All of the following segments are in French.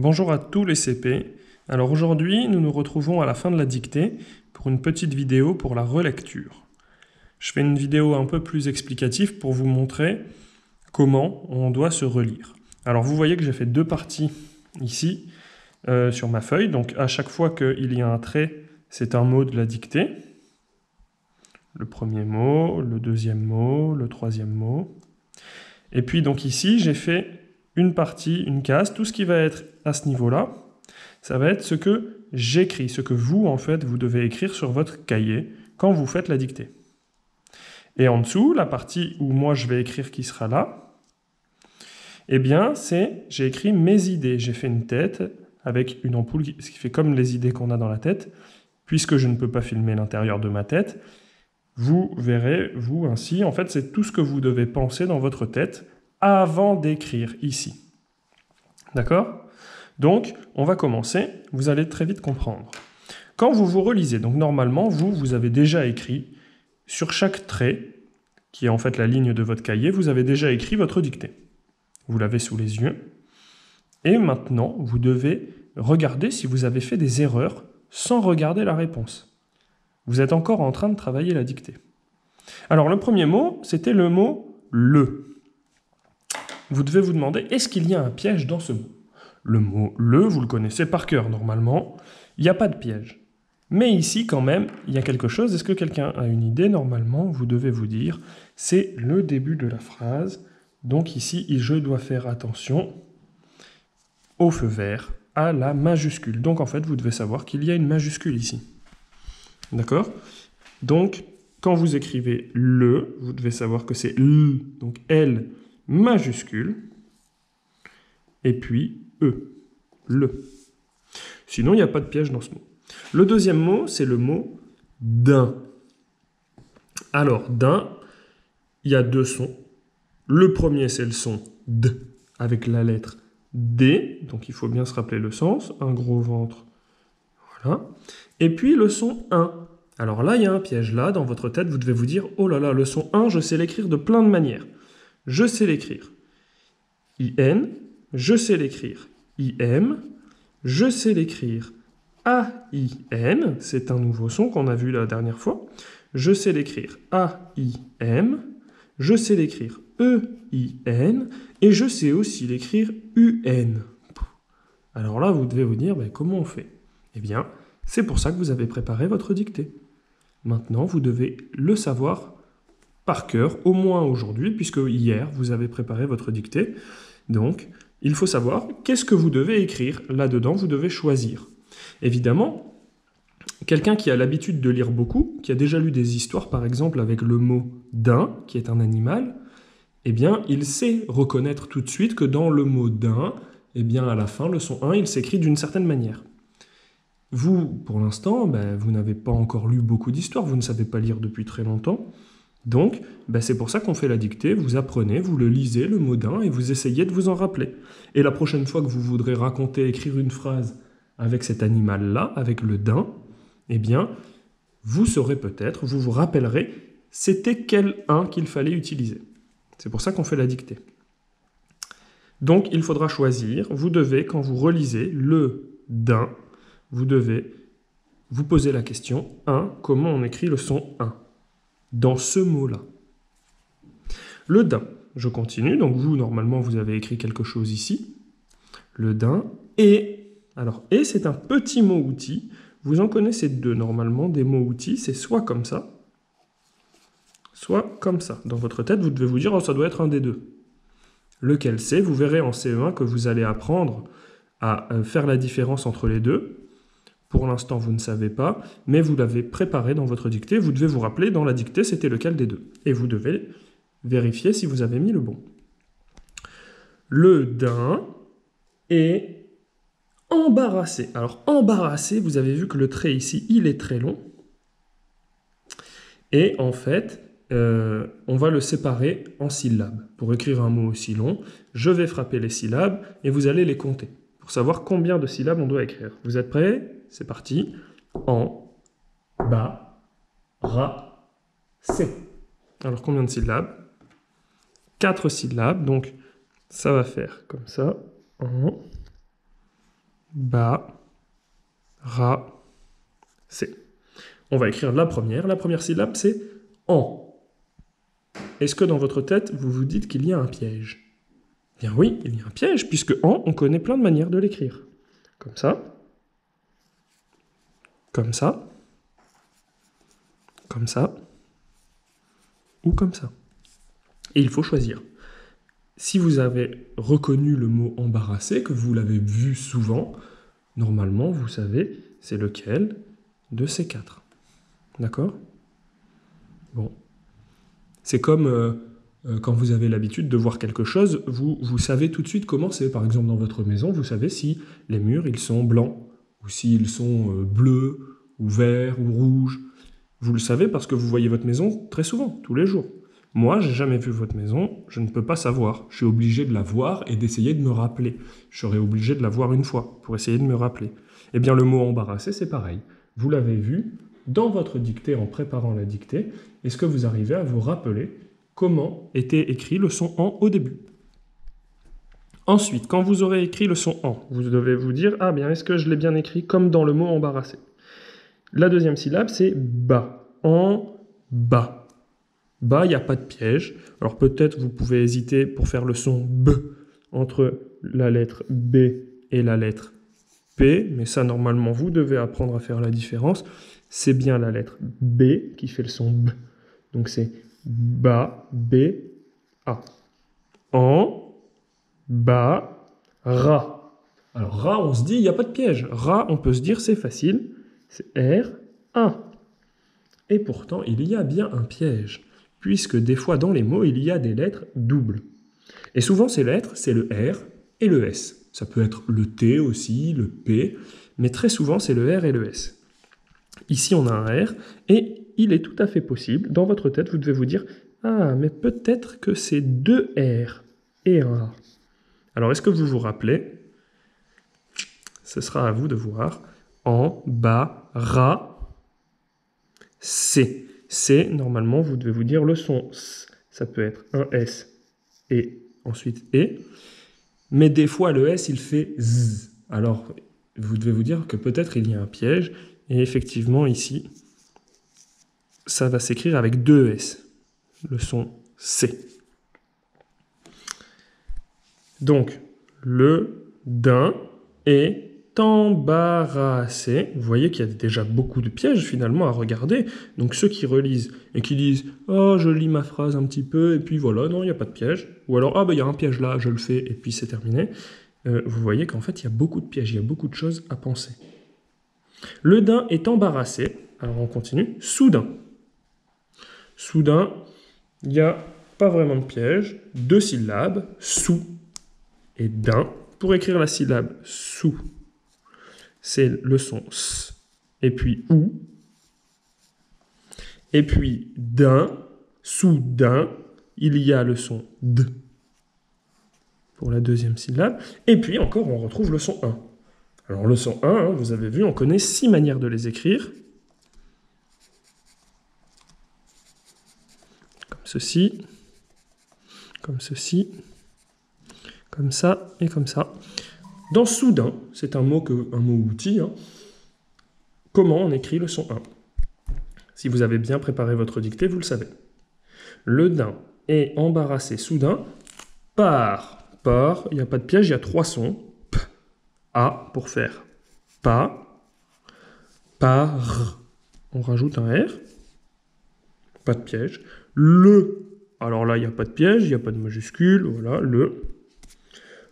Bonjour à tous les CP. Alors aujourd'hui, nous nous retrouvons à la fin de la dictée pour une petite vidéo pour la relecture. Je fais une vidéo un peu plus explicative pour vous montrer comment on doit se relire. Alors vous voyez que j'ai fait deux parties ici sur ma feuille. Donc à chaque fois qu'il y a un trait, c'est un mot de la dictée. Le premier mot, le deuxième mot, le troisième mot. Et puis donc ici, j'ai fait une partie, une case, tout ce qui va être à ce niveau-là, ça va être ce que j'écris, ce que vous, en fait, vous devez écrire sur votre cahier quand vous faites la dictée. Et en dessous, la partie où moi je vais écrire qui sera là, eh bien, j'ai écrit mes idées. J'ai fait une tête avec une ampoule ce qui fait comme les idées qu'on a dans la tête. Puisque je ne peux pas filmer l'intérieur de ma tête, vous verrez, vous, ainsi, en fait, c'est tout ce que vous devez penser dans votre tête avant d'écrire ici. D'accord ? Donc, on va commencer. Vous allez très vite comprendre. Quand vous vous relisez, donc normalement, vous avez déjà écrit sur chaque trait, qui est en fait la ligne de votre cahier, vous avez déjà écrit votre dictée. Vous l'avez sous les yeux. Et maintenant, vous devez regarder si vous avez fait des erreurs sans regarder la réponse. Vous êtes encore en train de travailler la dictée. Alors, le premier mot, c'était le mot « le ». Vous devez vous demander, est-ce qu'il y a un piège dans ce mot? Le mot « le », vous le connaissez par cœur normalement, il n'y a pas de piège. Mais ici, quand même, il y a quelque chose. Est-ce que quelqu'un a une idée? Normalement, vous devez vous dire, c'est le début de la phrase. Donc ici, je dois faire attention au feu vert, à la majuscule. Donc en fait, vous devez savoir qu'il y a une majuscule ici. D'accord? Donc, quand vous écrivez « le », vous devez savoir que c'est « l », donc « L » majuscule, et puis « e », le. Sinon, il n'y a pas de piège dans ce mot. Le deuxième mot, c'est le mot « d'un ». Alors, « d'un », il y a deux sons. Le premier, c'est le son « d » avec la lettre « d », donc il faut bien se rappeler le sens, un gros ventre, voilà. Et puis le son « un ». Alors là, il y a un piège. Là, dans votre tête, vous devez vous dire « Oh là là, le son 1, je sais l'écrire de plein de manières. Je sais l'écrire IN, je sais l'écrire IM, je sais l'écrire AIN, c'est un nouveau son qu'on a vu la dernière fois. Je sais l'écrire AIM, je sais l'écrire EIN, et je sais aussi l'écrire UN. » Alors là, vous devez vous dire, comment on fait? Eh bien, c'est pour ça que vous avez préparé votre dictée. Maintenant, vous devez le savoir par cœur, au moins aujourd'hui, puisque hier, vous avez préparé votre dictée. Donc, il faut savoir qu'est-ce que vous devez écrire. Là-dedans, vous devez choisir. Évidemment, quelqu'un qui a l'habitude de lire beaucoup, qui a déjà lu des histoires, par exemple, avec le mot « daim », qui est un animal, eh bien, il sait reconnaître tout de suite que dans le mot « daim », eh bien, à la fin, le son 1, il s'écrit d'une certaine manière. Vous, pour l'instant, vous n'avez pas encore lu beaucoup d'histoires, vous ne savez pas lire depuis très longtemps. Donc, c'est pour ça qu'on fait la dictée, vous apprenez, vous le lisez, le mot d'un, et vous essayez de vous en rappeler. Et la prochaine fois que vous voudrez raconter, écrire une phrase avec cet animal-là, avec le d'un, eh bien, vous saurez peut-être, vous vous rappellerez, c'était quel un qu'il fallait utiliser. C'est pour ça qu'on fait la dictée. Donc, il faudra choisir, vous devez, quand vous relisez le d'un, vous devez vous poser la question, 1, comment on écrit le son 1 dans ce mot-là. Le d'un, je continue, donc vous, normalement, vous avez écrit quelque chose ici. Le d'un, et, alors, et c'est un petit mot-outil, vous en connaissez deux, normalement, des mots-outils, c'est soit comme ça, soit comme ça. Dans votre tête, vous devez vous dire, oh, ça doit être un des deux. Lequel c'est? Vous verrez en CE1 que vous allez apprendre à faire la différence entre les deux. Pour l'instant, vous ne savez pas, mais vous l'avez préparé dans votre dictée. Vous devez vous rappeler, dans la dictée, c'était lequel des deux. Et vous devez vérifier si vous avez mis le bon. Le d'un est embarrassé. Alors, embarrassé, vous avez vu que le trait ici, il est très long. Et en fait, on va le séparer en syllabes. Pour écrire un mot aussi long, je vais frapper les syllabes et vous allez les compter. Pour savoir combien de syllabes on doit écrire. Vous êtes prêts? C'est parti. En, bas, ra, sé. Alors, combien de syllabes? 4 syllabes. Donc, ça va faire comme ça. En, ba, ra, c. On va écrire la première. La première syllabe, c'est en. Est-ce que dans votre tête, vous vous dites qu'il y a un piège? Bien oui, il y a un piège, puisque en, on connaît plein de manières de l'écrire. Comme ça, comme ça, comme ça, ou comme ça. Et il faut choisir. Si vous avez reconnu le mot embarrassé, que vous l'avez vu souvent, normalement, vous savez, c'est lequel de ces quatre. D'accord? Bon. C'est comme quand vous avez l'habitude de voir quelque chose, vous savez tout de suite comment c'est. Par exemple, dans votre maison, vous savez si les murs, ils sont blancs, ou s'ils sont bleus, ou verts, ou rouges. Vous le savez parce que vous voyez votre maison très souvent, tous les jours. Moi, j'ai jamais vu votre maison, je ne peux pas savoir. Je suis obligé de la voir et d'essayer de me rappeler. Je serais obligé de la voir une fois pour essayer de me rappeler. Eh bien, le mot embarrassé, c'est pareil. Vous l'avez vu dans votre dictée en préparant la dictée. Est-ce que vous arrivez à vous rappeler comment était écrit le son en au début? Ensuite, quand vous aurez écrit le son en, vous devez vous dire « Ah bien, est-ce que je l'ai bien écrit comme dans le mot embarrassé ?» La deuxième syllabe, c'est ba. En, ba. Ba, il n'y a pas de piège. Alors peut-être vous pouvez hésiter pour faire le son B entre la lettre B et la lettre P, mais ça, normalement, vous devez apprendre à faire la différence. C'est bien la lettre B qui fait le son B. Donc c'est ba, B, A. En, ba, ra. Alors ra, on se dit, il n'y a pas de piège. Ra, on peut se dire, c'est facile. C'est R, 1. Et pourtant, il y a bien un piège, puisque des fois dans les mots, il y a des lettres doubles. Et souvent, ces lettres, c'est le R et le S. Ça peut être le T aussi, le P, mais très souvent, c'est le R et le S. Ici, on a un R, et il est tout à fait possible, dans votre tête, vous devez vous dire « Ah, mais peut-être que c'est 2 R et un A. » Alors, est-ce que vous vous rappelez? Ce sera à vous de voir. En, bas, ra, C. C, normalement, vous devez vous dire le son S. Ça peut être un S et ensuite E. Mais des fois, le S, il fait Z. Alors, vous devez vous dire que peut-être il y a un piège. Et effectivement, ici, ça va s'écrire avec 2 S. Le son C. Donc, le d'un est embarrassé. Vous voyez qu'il y a déjà beaucoup de pièges finalement à regarder. Donc ceux qui relisent et qui disent « Oh, je lis ma phrase un petit peu et puis voilà, non, il n'y a pas de piège. » Ou alors « Ah, ben il y a un piège là, je le fais et puis c'est terminé. » Vous voyez qu'en fait, il y a beaucoup de pièges, il y a beaucoup de choses à penser. Le d'un est embarrassé. Alors on continue. Soudain. Soudain, il n'y a pas vraiment de piège. 2 syllabes, sous et d'un. Pour écrire la syllabe sous, c'est le son S, et puis OU, et puis d'un, soudain, il y a le son D pour la deuxième syllabe, et puis encore on retrouve le son 1. Alors le son 1, vous avez vu, on connaît 6 manières de les écrire, comme ceci, comme ceci, comme ça et comme ça. Dans soudain, c'est un mot outil, comment on écrit le son 1? Si vous avez bien préparé votre dictée, vous le savez. Le d'un est embarrassé soudain, par, il n'y a pas de piège, il y a 3 sons. P, A pour faire pas, par, on rajoute un R, pas de piège. Le, alors là, il n'y a pas de piège, il n'y a pas de majuscule, voilà, le,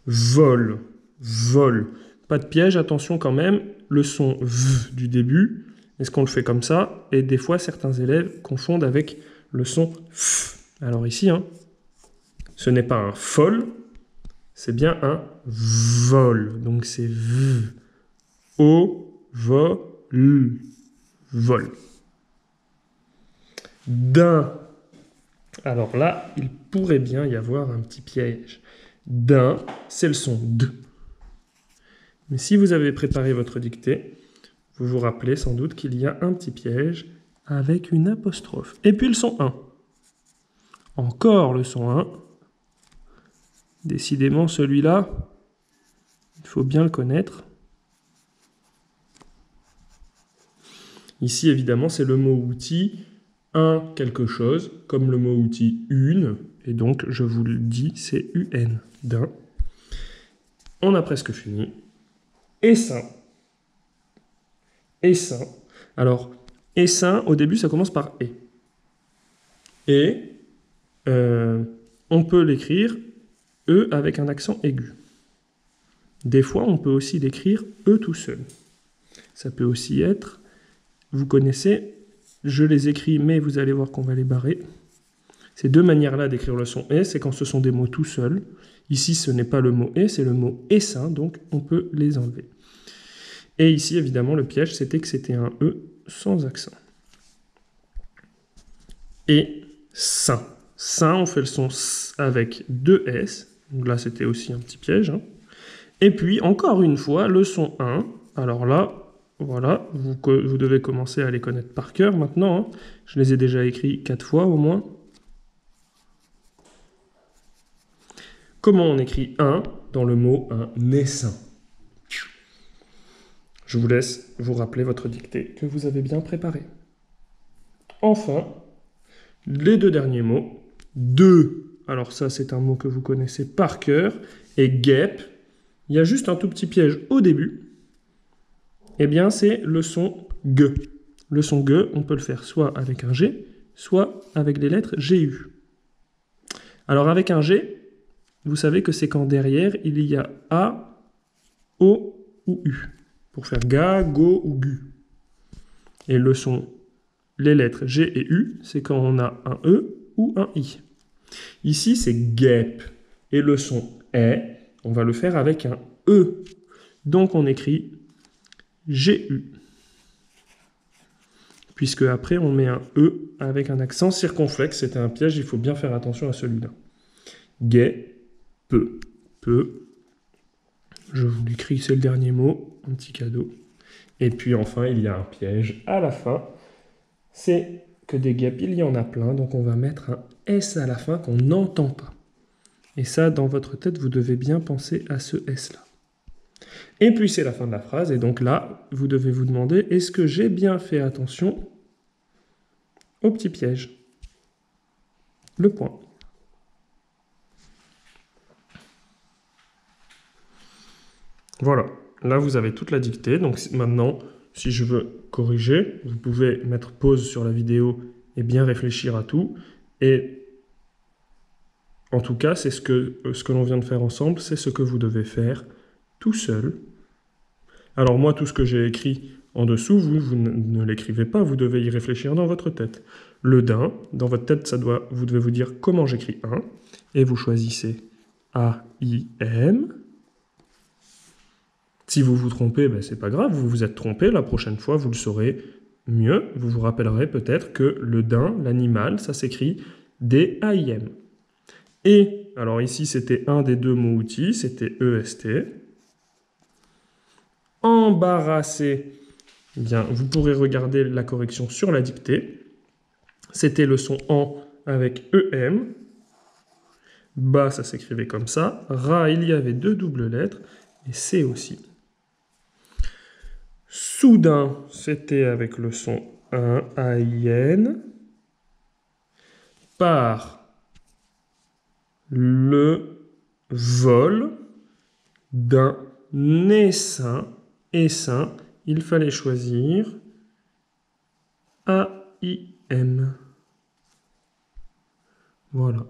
vol, vol. Pas de piège, attention quand même, le son V du début, est-ce qu'on le fait comme ça? Et des fois, certains élèves confondent avec le son F. Alors ici, ce n'est pas un fol, c'est bien un vol. Donc c'est V, O, vol, vol. D'un. Alors là, il pourrait bien y avoir un petit piège. D'un, c'est le son D. Mais si vous avez préparé votre dictée, vous vous rappelez sans doute qu'il y a un petit piège avec une apostrophe. Et puis le son 1. Encore le son 1. Décidément, celui-là, il faut bien le connaître. Ici, évidemment, c'est le mot outil un quelque chose, comme le mot outil une, et donc je vous le dis, c'est UN, d'un. On a presque fini. Essaim. Essaim. Alors, essaim, au début, ça commence par et. Et, on peut l'écrire e avec un accent aigu. Des fois, on peut aussi l'écrire e tout seul. Ça peut aussi être, vous connaissez, je les écris, mais vous allez voir qu'on va les barrer. Ces deux manières-là d'écrire le son et, c'est quand ce sont des mots tout seuls. Ici, ce n'est pas le mot et, c'est le mot essaim, donc on peut les enlever. Et ici, évidemment, le piège, c'était que c'était un e sans accent. Et sain. Sain, on fait le son s avec deux s. Donc là, c'était aussi un petit piège. Hein. Et puis, encore une fois, le son 1. Alors là, voilà, vous devez commencer à les connaître par cœur maintenant. Hein. Je les ai déjà écrits 4 fois au moins. Comment on écrit 1 dans le mot un essaim? Je vous laisse vous rappeler votre dictée que vous avez bien préparée. Enfin, les deux derniers mots. Deux, alors ça c'est un mot que vous connaissez par cœur, et guêpe. Il y a juste un tout petit piège au début. Eh bien c'est le son G. Le son G, on peut le faire soit avec un G, soit avec les lettres GU. Alors avec un G, vous savez que c'est quand derrière il y a A, O ou U. Pour faire ga, go ou gu. Et le son, les lettres G et U, c'est quand on a un E ou un I. Ici, c'est guêpe. Et le son est, on va le faire avec un E. Donc on écrit GU. Puisque après, on met un E avec un accent circonflexe. C'était un piège, il faut bien faire attention à celui-là. Guet, peu, peu. Je vous l'écris, c'est le dernier mot, un petit cadeau. Et puis enfin, il y a un piège à la fin. C'est que des guêpes, il y en a plein, donc on va mettre un S à la fin qu'on n'entend pas. Et ça, dans votre tête, vous devez bien penser à ce S-là. Et puis c'est la fin de la phrase, et donc là, vous devez vous demander, est-ce que j'ai bien fait attention au petit piège? Le point. Voilà, là vous avez toute la dictée, donc maintenant, si je veux corriger, vous pouvez mettre pause sur la vidéo et bien réfléchir à tout, et en tout cas, c'est ce que l'on vient de faire ensemble, c'est ce que vous devez faire tout seul. Alors moi, tout ce que j'ai écrit en dessous, vous ne l'écrivez pas, vous devez y réfléchir dans votre tête. Le d'un, dans votre tête, vous devez vous dire comment j'écris un, et vous choisissez A-I-M. Si vous vous trompez, ben c'est pas grave, vous vous êtes trompé, la prochaine fois vous le saurez mieux, vous vous rappellerez peut-être que le daim, l'animal, ça s'écrit D-A-I-M. Et, alors ici c'était un des deux mots outils, c'était EST. Embarrassé, eh bien vous pourrez regarder la correction sur la dictée. C'était le son en avec EM. Bas, ça s'écrivait comme ça. Ra, il y avait deux doubles lettres. Et C aussi. Soudain, c'était avec le son 1, A-I-N. Par le vol d'un essaim. Essaim, il fallait choisir A-I-M. Voilà.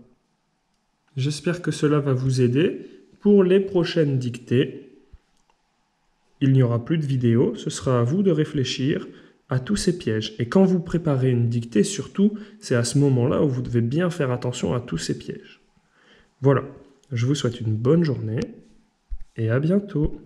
J'espère que cela va vous aider. Pour les prochaines dictées, il n'y aura plus de vidéo, ce sera à vous de réfléchir à tous ces pièges. Et quand vous préparez une dictée, surtout, c'est à ce moment-là où vous devez bien faire attention à tous ces pièges. Voilà, je vous souhaite une bonne journée et à bientôt.